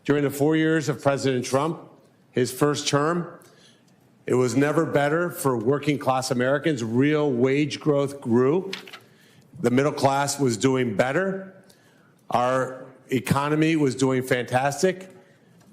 During the 4 years of President Trump, his first term, it was never better for working class Americans. Real wage growth grew. The middle class was doing better. Our economy was doing fantastic.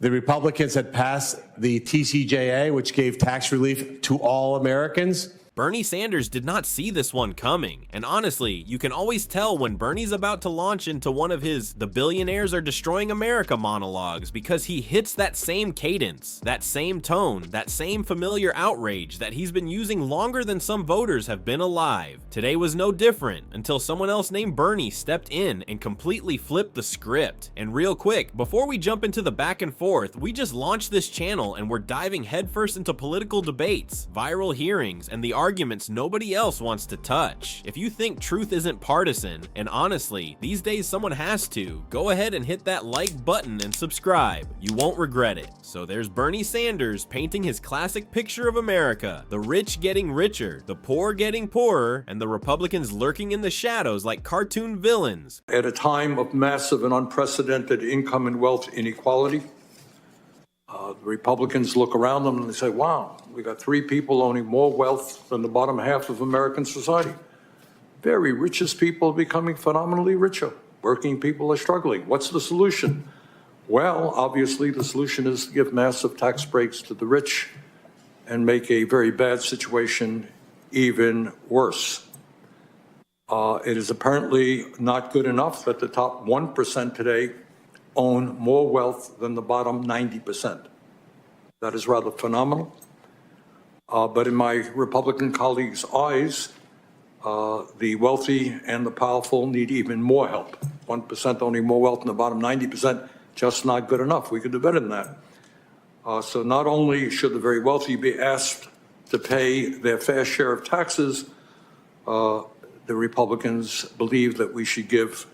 The Republicans had passed the TCJA, which gave tax relief to all Americans. Bernie Sanders did not see this one coming, and honestly, you can always tell when Bernie's about to launch into one of his "the billionaires are destroying America" monologues, because he hits that same cadence, that same tone, that same familiar outrage that he's been using longer than some voters have been alive. Today was no different until someone else named Bernie stepped in and completely flipped the script. And real quick, before we jump into the back and forth, we just launched this channel and we're diving headfirst into political debates, viral hearings, and the arguments nobody else wants to touch. If you think truth isn't partisan, and honestly, these days someone has to, go ahead and hit that like button and subscribe. You won't regret it. So there's Bernie Sanders painting his classic picture of America, the rich getting richer, the poor getting poorer, and the Republicans lurking in the shadows like cartoon villains. At a time of massive and unprecedented income and wealth inequality, the Republicans look around them and they say, wow, we got three people owning more wealth than the bottom half of American society. Very richest people are becoming phenomenally richer. Working people are struggling. What's the solution? Well, obviously the solution is to give massive tax breaks to the rich and make a very bad situation even worse. It is apparently not good enough that the top 1% today own more wealth than the bottom 90%. That is rather phenomenal. But in my Republican colleagues' eyes, the wealthy and the powerful need even more help. 1% owning more wealth than the bottom 90%, just not good enough. We could do better than that. So not only should the very wealthy be asked to pay their fair share of taxes, the Republicans believe that we should give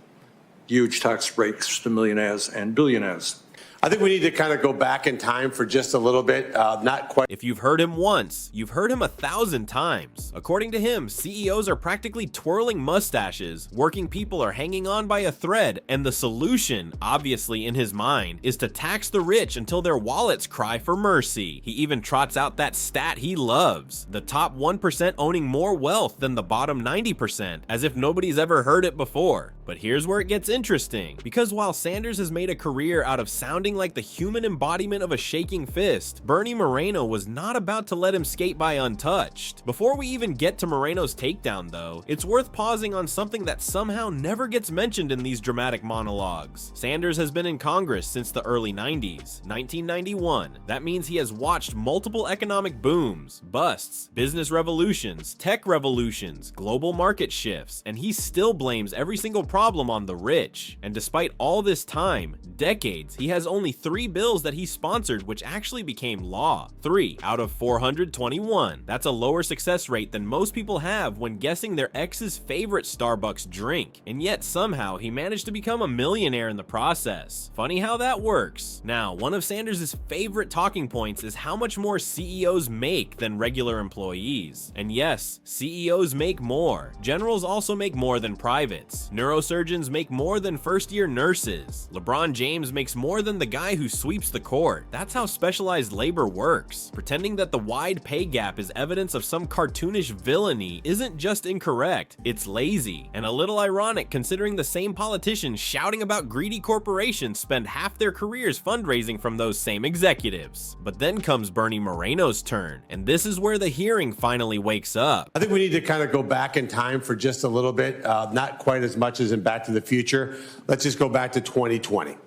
huge tax breaks to millionaires and billionaires. I think we need to kind of go back in time for just a little bit, not quite. If you've heard him once, you've heard him 1,000 times. According to him, CEOs are practically twirling mustaches, working people are hanging on by a thread, and the solution, obviously in his mind, is to tax the rich until their wallets cry for mercy. He even trots out that stat he loves, the top 1% owning more wealth than the bottom 90%, as if nobody's ever heard it before. But here's where it gets interesting, because while Sanders has made a career out of sounding like the human embodiment of a shaking fist, Bernie Moreno was not about to let him skate by untouched. Before we even get to Moreno's takedown though, it's worth pausing on something that somehow never gets mentioned in these dramatic monologues. Sanders has been in Congress since the early 90s, 1991. That means he has watched multiple economic booms, busts, business revolutions, tech revolutions, global market shifts, and he still blames every single problem on the rich. And despite all this time, decades, he has only 3 bills that he sponsored which actually became law. 3 out of 421. That's a lower success rate than most people have when guessing their ex's favorite Starbucks drink. And yet somehow he managed to become a millionaire in the process. Funny how that works. Now, one of Sanders' favorite talking points is how much more CEOs make than regular employees. And yes, CEOs make more. Generals also make more than privates. Neurosurgeons make more than first-year nurses. LeBron James makes more than the guy who sweeps the court. That's how specialized labor works. Pretending that the wide pay gap is evidence of some cartoonish villainy isn't just incorrect, it's lazy, and a little ironic considering the same politicians shouting about greedy corporations spend half their careers fundraising from those same executives. But then comes Bernie Moreno's turn, and this is where the hearing finally wakes up. I think we need to kind of go back in time for just a little bit, not quite as much as in Back to the Future. Let's just go back to 2020.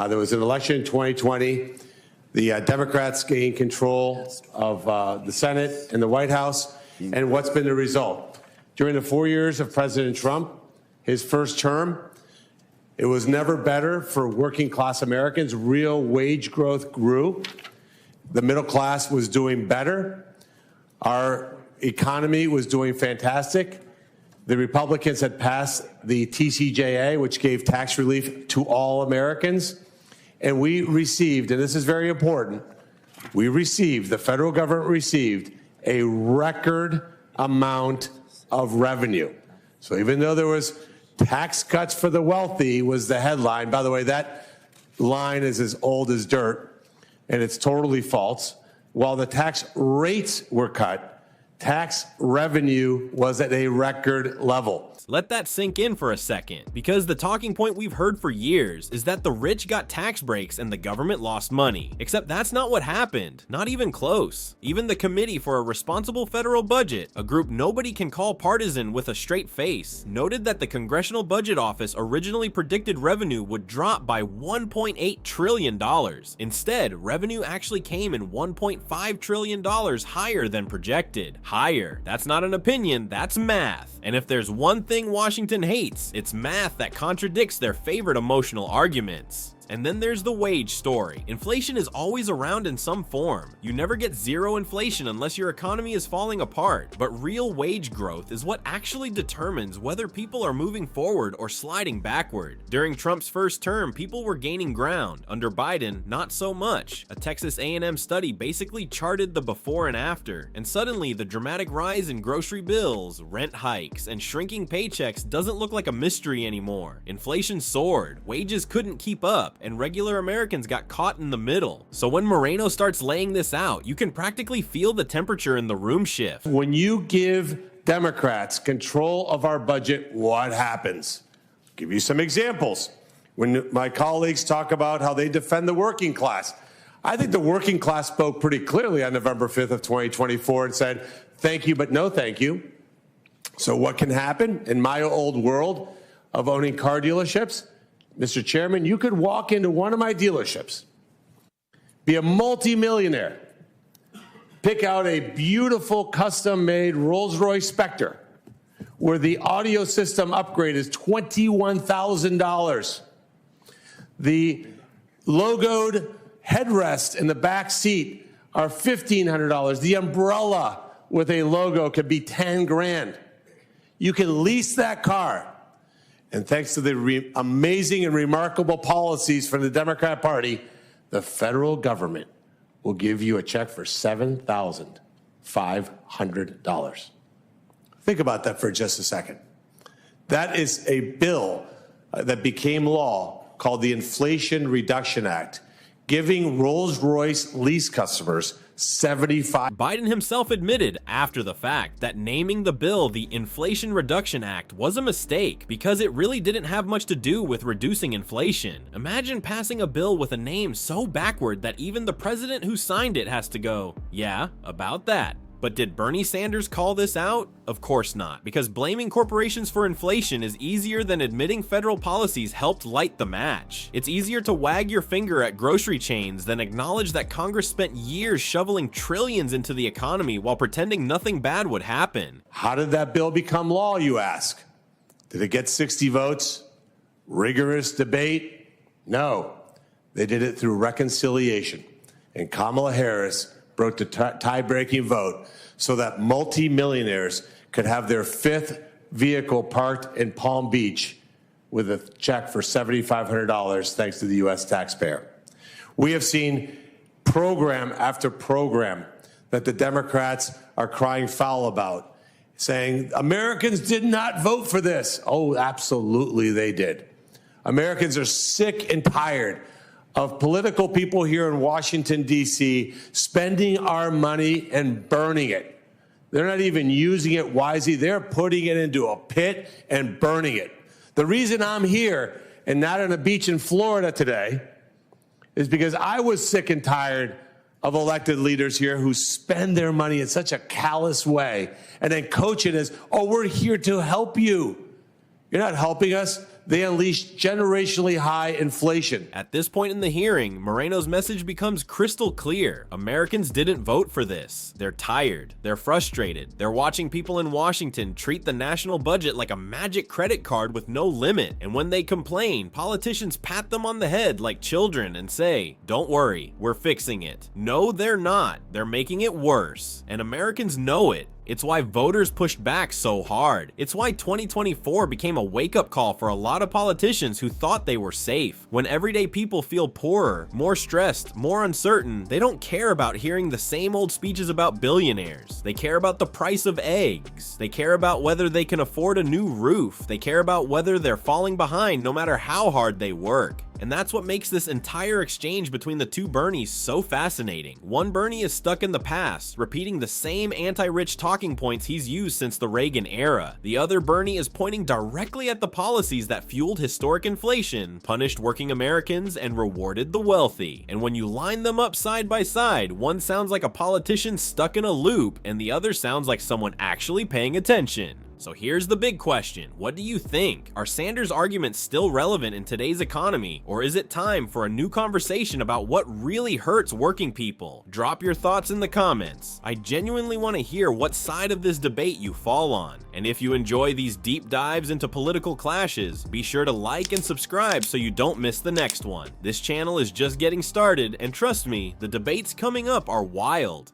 There was an election in 2020. The Democrats gained control of the Senate and the White House. And what's been the result? During the 4 years of President Trump, his first term, it was never better for working class Americans. Real wage growth grew. The middle class was doing better. Our economy was doing fantastic. The Republicans had passed the TCJA, which gave tax relief to all Americans. And we received, and this is very important, the federal government received a record amount of revenue. So even though there was tax cuts for the wealthy was the headline, by the way, that line is as old as dirt, and it's totally false. While the tax rates were cut, tax revenue was at a record level. Let that sink in for a second, because the talking point we've heard for years is that the rich got tax breaks and the government lost money. Except that's not what happened, not even close. Even the Committee for a Responsible Federal Budget, a group nobody can call partisan with a straight face, noted that the Congressional Budget Office originally predicted revenue would drop by $1.8 trillion. Instead, revenue actually came in $1.5 trillion higher than projected. Higher. That's not an opinion, that's math. And if there's one thing Washington hates, it's math that contradicts their favorite emotional arguments. And then there's the wage story. Inflation is always around in some form. You never get zero inflation unless your economy is falling apart. But real wage growth is what actually determines whether people are moving forward or sliding backward. During Trump's first term, people were gaining ground. Under Biden, not so much. A Texas A&M study basically charted the before and after. And suddenly, the dramatic rise in grocery bills, rent hikes, and shrinking paychecks doesn't look like a mystery anymore. Inflation soared, wages couldn't keep up, and regular Americans got caught in the middle. So when Moreno starts laying this out, you can practically feel the temperature in the room shift. When you give Democrats control of our budget, what happens? I'll give you some examples. When my colleagues talk about how they defend the working class, I think the working class spoke pretty clearly on November 5th of 2024 and said, thank you, but no thank you. So what can happen in my old world of owning car dealerships? Mr. Chairman, you could walk into one of my dealerships, be a multimillionaire, pick out a beautiful custom-made Rolls-Royce Spectre where the audio system upgrade is $21,000. The logoed headrest in the back seat are $1,500. The umbrella with a logo could be 10 grand. You can lease that car. And thanks to the amazing and remarkable policies from the Democrat Party, the federal government will give you a check for $7,500. Think about that for just a second. That is a bill that became law called the Inflation Reduction Act, giving Rolls-Royce lease customers Biden himself admitted after the fact that naming the bill the Inflation Reduction Act was a mistake because it really didn't have much to do with reducing inflation. Imagine passing a bill with a name so backward that even the president who signed it has to go, yeah, about that. But did Bernie Sanders call this out? Of course not, because blaming corporations for inflation is easier than admitting federal policies helped light the match. It's easier to wag your finger at grocery chains than acknowledge that Congress spent years shoveling trillions into the economy while pretending nothing bad would happen. How did that bill become law, you ask? Did it get 60 votes? Rigorous debate? No. They did it through reconciliation. And Kamala Harris broke the tie-breaking vote so that multimillionaires could have their fifth vehicle parked in Palm Beach with a check for $7,500 thanks to the U.S. taxpayer. We have seen program after program that the Democrats are crying foul about, saying Americans did not vote for this. Oh, absolutely they did. Americans are sick and tired of political people here in Washington, D.C., spending our money and burning it. They're not even using it wisely. They're putting it into a pit and burning it. The reason I'm here and not on a beach in Florida today is because I was sick and tired of elected leaders here who spend their money in such a callous way and then coach it as, oh, we're here to help you. You're not helping us. They unleash generationally high inflation. At this point in the hearing, Moreno's message becomes crystal clear. Americans didn't vote for this. They're tired. They're frustrated. They're watching people in Washington treat the national budget like a magic credit card with no limit. And when they complain, politicians pat them on the head like children and say, don't worry, we're fixing it. No, they're not. They're making it worse. And Americans know it. It's why voters pushed back so hard. It's why 2024 became a wake-up call for a lot of politicians who thought they were safe. When everyday people feel poorer, more stressed, more uncertain, they don't care about hearing the same old speeches about billionaires. They care about the price of eggs. They care about whether they can afford a new roof. They care about whether they're falling behind no matter how hard they work. And that's what makes this entire exchange between the two Bernies so fascinating. One Bernie is stuck in the past, repeating the same anti-rich talking points he's used since the Reagan era. The other Bernie is pointing directly at the policies that fueled historic inflation, punished working Americans, and rewarded the wealthy. And when you line them up side by side, one sounds like a politician stuck in a loop, and the other sounds like someone actually paying attention. So here's the big question. What do you think? Are Sanders' arguments still relevant in today's economy? Or is it time for a new conversation about what really hurts working people? Drop your thoughts in the comments. I genuinely want to hear what side of this debate you fall on. And if you enjoy these deep dives into political clashes, be sure to like and subscribe so you don't miss the next one. This channel is just getting started, and trust me, the debates coming up are wild.